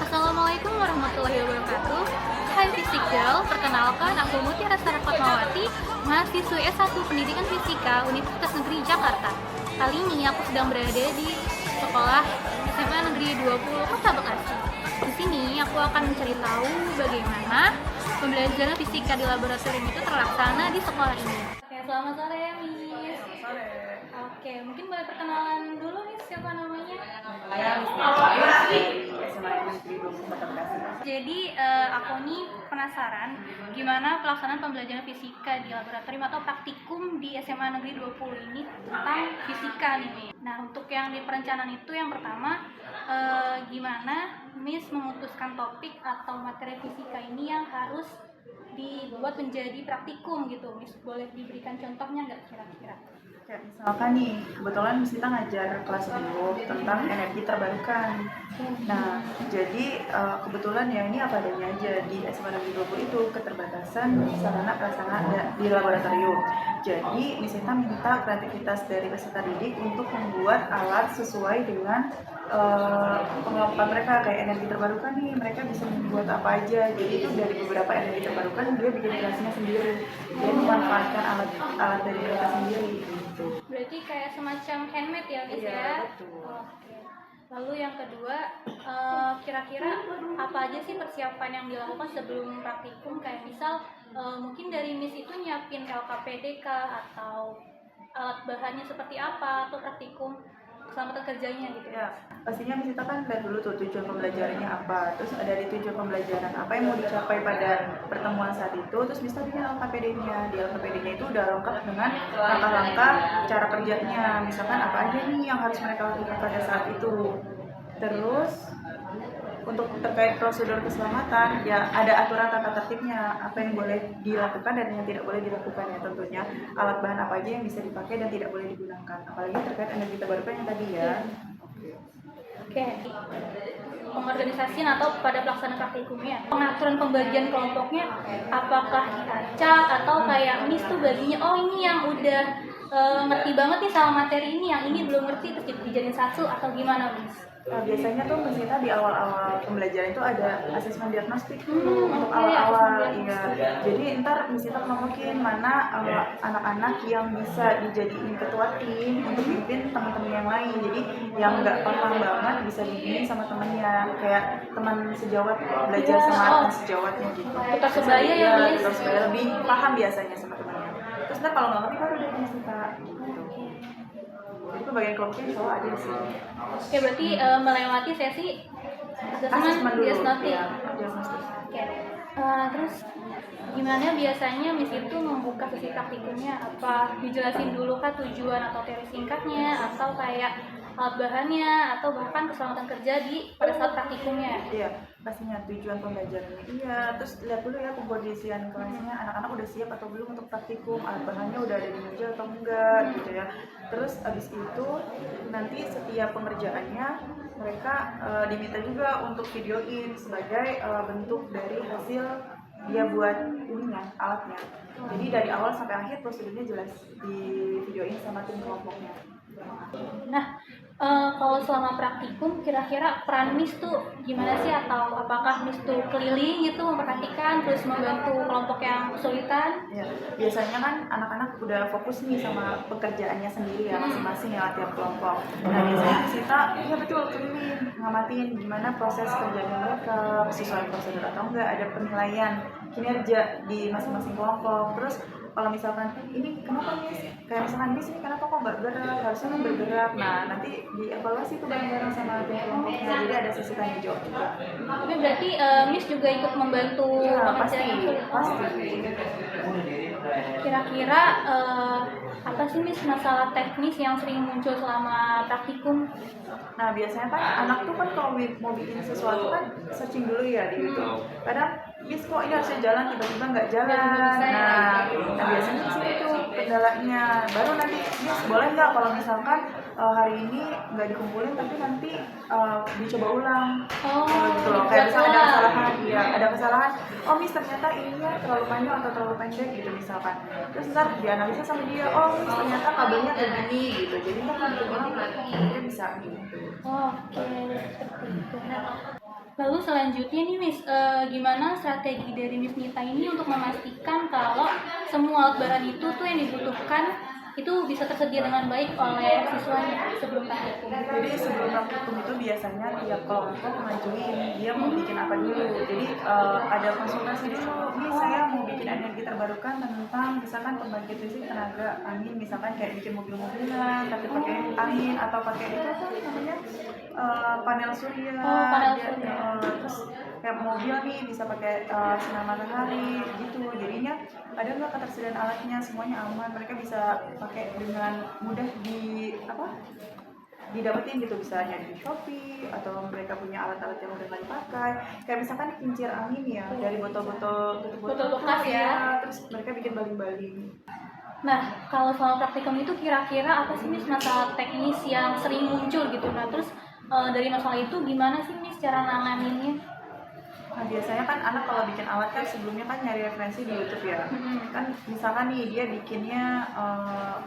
Assalamualaikum warahmatullahi wabarakatuh. Hai Fisik Girl, perkenalkan aku Mutiara Sarah Fatmawati, mahasiswi S1 Pendidikan Fisika Universitas Negeri Jakarta. Kali ini aku sedang berada di sekolah SMA Negeri 20 Kota Bekasi. Di sini aku akan mencari tahu bagaimana pembelajaran fisika di laboratorium itu terlaksana di sekolah ini. Oke, selamat sore Miss. Selamat sore. Oke, mungkin boleh perkenalan dulu Miss, siapa namanya? Jadi aku nih penasaran gimana pelaksanaan pembelajaran fisika di laboratorium atau praktikum di SMA Negeri 20 ini tentang fisika nih. Nah, untuk yang di perencanaan itu yang pertama gimana Miss memutuskan topik atau materi fisika ini yang harus dibuat menjadi praktikum gitu. Miss boleh diberikan contohnya nggak kira-kira? Ya, misalkan nih, kebetulan Miss Sita ngajar kelas 10 tentang energi terbarukan. Nah, jadi kebetulan ya ini apa adanya aja di SMA Negeri 20 itu keterbatasan sarana prasarana di laboratorium. Jadi Miss Sita minta kreativitas dari peserta didik untuk membuat alat sesuai dengan pengelompokan mereka. Kayak energi terbarukan nih, mereka bisa membuat apa aja. Jadi itu dari beberapa energi terbarukan dia bikin kreasinya sendiri. Dia memanfaatkan alat dari mereka sendiri. Berarti kayak semacam handmade ya Miss ya? Betul. Oke. Lalu yang kedua, kira-kira apa aja sih persiapan yang dilakukan sebelum praktikum? Kayak misal mungkin dari Miss itu nyiapin LKPD kah atau alat bahannya seperti apa atau praktikum keselamatan kerjanya gitu Ya, pastinya Miss Sita kan lihat dulu tuh tujuan pembelajarannya apa. Terus dari tujuan pembelajaran apa yang mau dicapai pada pertemuan saat itu. Terus Miss Sita bikin LKPD-nya. Di LKPD-nya itu udah lengkap dengan langkah-langkah cara kerjanya. Misalkan apa aja nih yang harus mereka lakukan pada saat itu. Terus untuk terkait prosedur keselamatan, ya ada aturan tata tertibnya, apa yang boleh dilakukan dan yang tidak boleh dilakukan ya tentunya. Alat bahan apa aja yang bisa dipakai dan tidak boleh digunakan. Apalagi terkait energi terbarukan yang tadi ya. Oke. Pengorganisasian atau pada pelaksanaan praktikumnya, pengaturan pembagian kelompoknya apakah diacak atau kayak Miss tuh baginya, oh ini yang udah ngerti banget nih sama materi ini, yang ini belum ngerti terus dijadiin satu atau gimana Miss? Nah, biasanya tuh Miss Sita di awal-awal pembelajaran itu ada asesmen diagnostik untuk awal-awal, iya. Jadi ntar Miss Sita kelompokin mana anak-anak yang bisa dijadiin ketua tim untuk pimpin teman-teman yang lain. Jadi yang nggak paham banget bisa dibimbing sama temannya, kayak teman sejawat belajar sama teman sejawatnya gitu. Tukar sebaya ya Miss? Tukar sebaya lebih paham biasanya sama temannya. Terus ntar kalau nggak ngerti baru dari Miss Sita gitu. Jadi pembagian kelompoknya selalu ada sih. Oke, berarti melewati sesi Asesmen dulu. diagnostik. Ya, diagnostik. Oke. Terus gimana biasanya Miss itu membuka sesi praktikumnya? Apa dijelasin dulu kah tujuan atau teori singkatnya atau kayak alat bahannya atau bahkan keselamatan kerja di pada saat praktikumnya? Iya, pastinya tujuan pembelajarannya. Iya, terus lihat dulu ya pengkondisian kelasnya, anak-anak udah siap atau belum untuk praktikum, alat bahannya udah ada di meja atau enggak gitu ya. Terus abis itu nanti setiap pengerjaannya mereka diminta juga untuk videoin sebagai bentuk dari hasil dia buat ininya, alatnya. Jadi dari awal sampai akhir prosedurnya jelas di videoin sama tim kelompoknya. Nah, kalau selama praktikum kira-kira peran Miss tuh gimana sih, atau apakah Miss tuh keliling gitu memperhatikan terus membantu kelompok yang kesulitan? Ya, biasanya kan anak-anak udah fokus nih sama pekerjaannya sendiri ya masing-masing ya tiap kelompok. Nah biasanya kita iya betul keliling ngamatin gimana proses kerjanya mereka, sesuai prosedur atau enggak, ada penilaian kinerja di masing-masing kelompok. Terus kalau misalkan ini kenapa Miss, kayak misalkan Miss ini kenapa kok nggak bergerak, harusnya kan bergerak. Nah nanti dievaluasi tuh bareng-bareng sama tim kelompoknya, jadi ada sesi tanya jawab juga. Tapi berarti Miss juga ikut membantu Iya pekerjaan yang pasti. Kira-kira apa sih Miss masalah teknis yang sering muncul selama praktikum? Nah biasanya kan anak tuh kan kalau mau bikin sesuatu kan searching dulu ya di YouTube. Kadang Miss kok ini harusnya jalan tiba-tiba nggak jalan. Nah biasanya di situ tuh kendalanya. Baru nanti Miss boleh nggak kalau misalkan hari ini nggak dikumpulin tapi nanti dicoba ulang. Gitu loh. Kayak misalnya ada kesalahan, ya ada kesalahan. Oh Miss ternyata ininya terlalu panjang atau terlalu pendek gitu misalkan. Terus ntar dianalisa sama dia. Oh Miss ternyata kabelnya kayak gini gitu. Jadi ntar kalau dicoba ulang dia bisa gitu. Oke. Lalu selanjutnya nih Miss, gimana strategi dari Miss Nita ini untuk memastikan kalau semua alat baran itu tuh yang dibutuhkan itu bisa tersedia dengan baik oleh siswanya sebelum praktikum? Jadi sebelum praktikum itu biasanya tiap kelompok ngajuin dia mau bikin apa dulu. Jadi ada konsultasi dulu. Nih saya mau bikin energi terbarukan tentang misalkan pembangkit listrik tenaga angin, misalkan kayak bikin mobil-mobilan tapi pakai angin atau pakai itu apa namanya panel surya. Panel Dia, surya. terus kayak mobil nih bisa pakai sinar matahari gitu. Jadinya ada nggak ketersediaan alatnya, semuanya aman, mereka bisa pakai dengan mudah didapetin gitu, bisa nyari di Shopee atau mereka punya alat-alat yang udah nggak dipakai, kayak misalkan kincir angin ya dari botol-botol tutup Botol bekas ya. terus mereka bikin baling-baling. Nah, kalau selama praktikum itu kira-kira apa sih Miss masalah teknis yang sering muncul gitu? Nah, terus dari masalah itu gimana sih Miss cara nanganinnya? Nah biasanya kan anak kalau bikin alat kan sebelumnya kan nyari referensi di YouTube ya. Kan misalkan nih dia bikinnya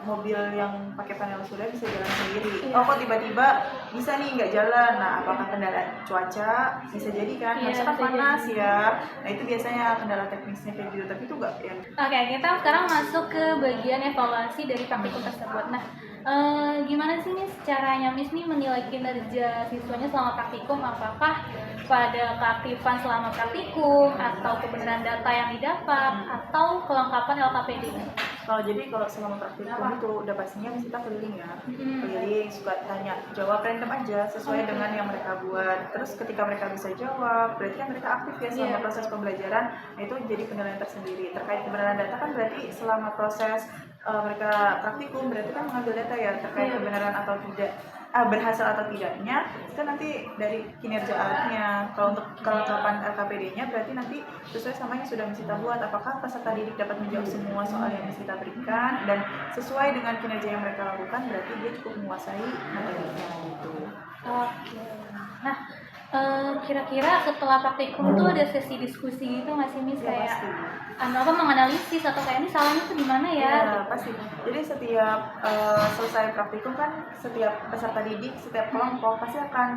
mobil yang pakai panel surya bisa jalan sendiri. Oh kok tiba-tiba bisa nih nggak jalan. Nah apakah kendala cuaca? Bisa jadi kan. Harusnya kan panas ya. Nah itu biasanya kendala teknisnya kayak gitu. Tapi itu nggak yang. Oke, kita sekarang masuk ke bagian evaluasi dari praktikum tersebut. Nah, gimana sih Miss caranya Miss nih menilai kinerja siswanya selama praktikum? Apakah pada keaktifan selama praktikum atau kebenaran data yang didapat atau kelengkapan LKPD? Kalau selama praktikum itu udah pastinya kita keliling ya, keliling suka tanya, jawab random aja sesuai dengan yang mereka buat. Terus ketika mereka bisa jawab, berarti kan mereka aktif ya selama proses pembelajaran. Nah itu jadi penilaian tersendiri. Terkait kebenaran data kan berarti selama proses mereka praktikum berarti kan mengambil data ya terkait kebenaran atau tidak, berhasil atau tidaknya itu nanti dari kinerja alatnya. Kalau untuk kelengkapan LKPD-nya berarti nanti sesuai sama yang sudah Miss Nita buat, apakah peserta didik dapat menjawab semua soal yang Miss Nita berikan dan sesuai dengan kinerja yang mereka lakukan, berarti dia cukup menguasai materinya gitu. Oke. Nah, kira-kira setelah praktikum tuh ada sesi diskusi gitu nggak sih Miss? Ya, kayak pasti. apa menganalisis atau kayak ini salahnya tuh di mana ya? Ya pasti. Jadi setiap selesai praktikum kan setiap peserta didik, setiap kelompok pasti akan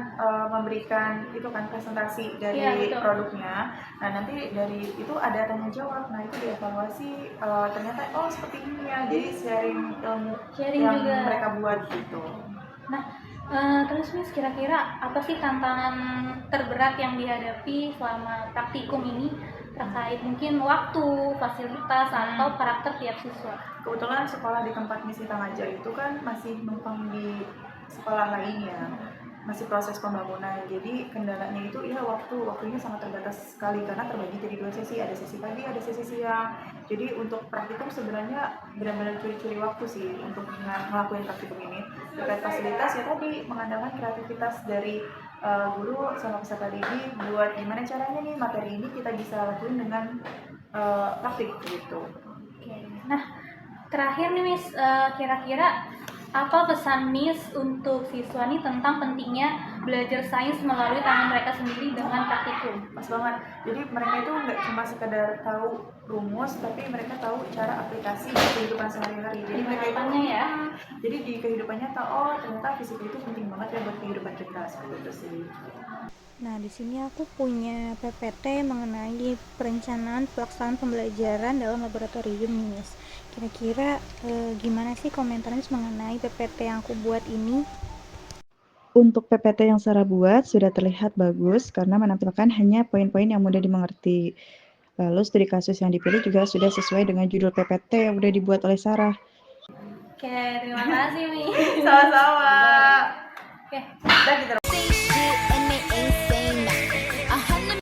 memberikan itu kan presentasi dari produknya. Nah nanti dari itu ada tanya jawab. Nah itu dievaluasi, ternyata oh seperti ini ya. Jadi sharing ilmu yang juga mereka buat gitu. Nah, terus Miss kira-kira apa sih tantangan terberat yang dihadapi selama praktikum ini terkait mungkin waktu, fasilitas atau karakter tiap siswa? Kebetulan sekolah di tempat Miss Nita ngajar itu kan masih numpang di sekolah lainnya, masih proses pembangunan. Jadi kendalanya itu ya waktunya sangat terbatas sekali karena terbagi jadi 2 sesi, ada sesi pagi, ada sesi siang. Jadi untuk praktikum sebenarnya benar-benar curi-curi waktu sih untuk ngelakuin praktikum ini. Terkait fasilitas ya tadi mengandalkan kreativitas dari guru sama peserta didik buat gimana caranya nih materi ini kita bisa lakuin dengan praktik gitu. Oke. Nah, terakhir nih Miss, kira-kira apa pesan Miss untuk siswa nih tentang pentingnya belajar sains melalui tangan mereka sendiri dengan praktikum? Pas banget. Jadi mereka itu nggak cuma sekedar tahu rumus, tapi mereka tahu cara aplikasi di kehidupan sehari-hari. Jadi mereka itu ya. Jadi di kehidupannya tahu oh ternyata fisika itu penting banget ya buat kehidupan kita seperti itu sih. Nah, di sini aku punya PPT mengenai perencanaan pelaksanaan pembelajaran dalam laboratorium, Miss. Kira-kira gimana sih komentarnya mengenai PPT yang aku buat ini? Untuk PPT yang Sarah buat sudah terlihat bagus karena menampilkan hanya poin-poin yang mudah dimengerti. Lalu studi kasus yang dipilih juga sudah sesuai dengan judul PPT yang sudah dibuat oleh Sarah. Oke, terima kasih Miss. Sama-sama. Oke. Udah gitu.